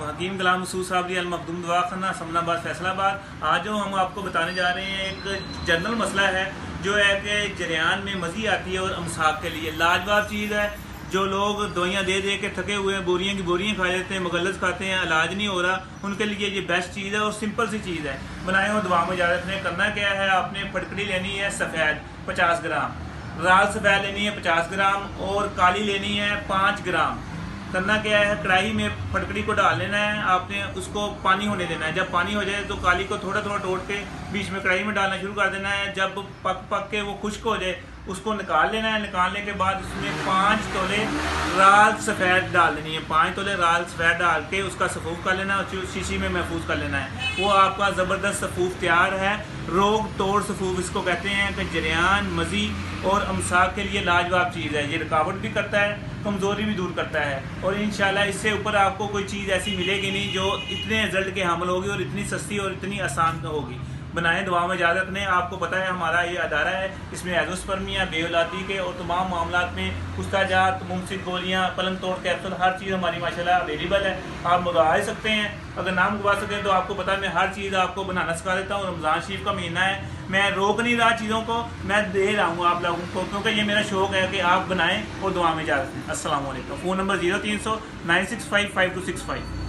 हकीम गुलाम मसूद साहब अल मखदूम दवाखाना समनाबाद फैसलाबाद। आज जो हम आपको बताने जा रहे हैं एक जनरल मसला है जो है कि जरियान में मज़ी आती है और अमसाक के लिए लाजवाब चीज़ है। जो लोग दवाइयाँ दे दे के थके हुए हैं, बोरियाँ की बोरियाँ खा लेते हैं, मुगल्लस खाते हैं, इलाज नहीं हो रहा, उनके लिए ये बेस्ट चीज़ है और सिंपल सी चीज़ है। बनाए हुए दवा में इजाज़त ने करना क्या है, आपने फटकड़ी लेनी है सफ़ेद 50 ग्राम, लाल सफ़ेद लेनी है 50 ग्राम और काली लेनी है 5 ग्राम। करना क्या है, कढ़ाई में फटकड़ी को डाल लेना है, आपने उसको पानी होने देना है। जब पानी हो जाए तो काली को थोड़ा थोड़ा तोड़ के बीच में कढ़ाई में डालना शुरू कर देना है। जब पक के वो खुश्क हो जाए उसको निकाल लेना है। निकालने के बाद उसमें 5 तोले लाल सफ़ेद डाल देनी है। 5 तोले लाल सफ़ेद डाल के उसका सफूफ कर लेना है और शीशी में महफूज कर लेना है। वो आपका ज़बरदस्त सफूफ तैयार है। रोग तोड़ सफूफ इसको कहते हैं कि जरियान, मज़ी और अमसाक के लिए लाजवाब चीज़ है। ये रुकावट भी करता है, कमज़ोरी भी दूर करता है और इंशाल्लाह इससे ऊपर आपको कोई चीज़ ऐसी मिलेगी नहीं जो इतने रिजल्ट के हामिल होगी और इतनी सस्ती और इतनी आसान होगी। बनाएं दुआ में इजाज़त ने। आपको पता है हमारा ये अदारा है, इसमें एज़ोस्पर्मिया, बेऔलादी के और तमाम मामलात में पुस्ताजात, मुमसिक गोलियाँ, पलंग तोड़ कैप्सूल, हर चीज़ हमारी माशाल्लाह अवेलेबल है। आप मंगवा सकते हैं। अगर ना मंगवा सकें तो आपको पता है मैं हर चीज़ आपको बनाना सिखा देता हूँ। रमज़ान शरीफ का महीना है, मैं रोक नहीं रहा चीज़ों को, मैं दे रहा हूँ आप लोगों को, क्योंकि ये मेरा शौक़ है कि आप बनाएँ और दुआ में इजाज़त दें। अस्सलाम वालेकुम। Phone number 0300 965 5265।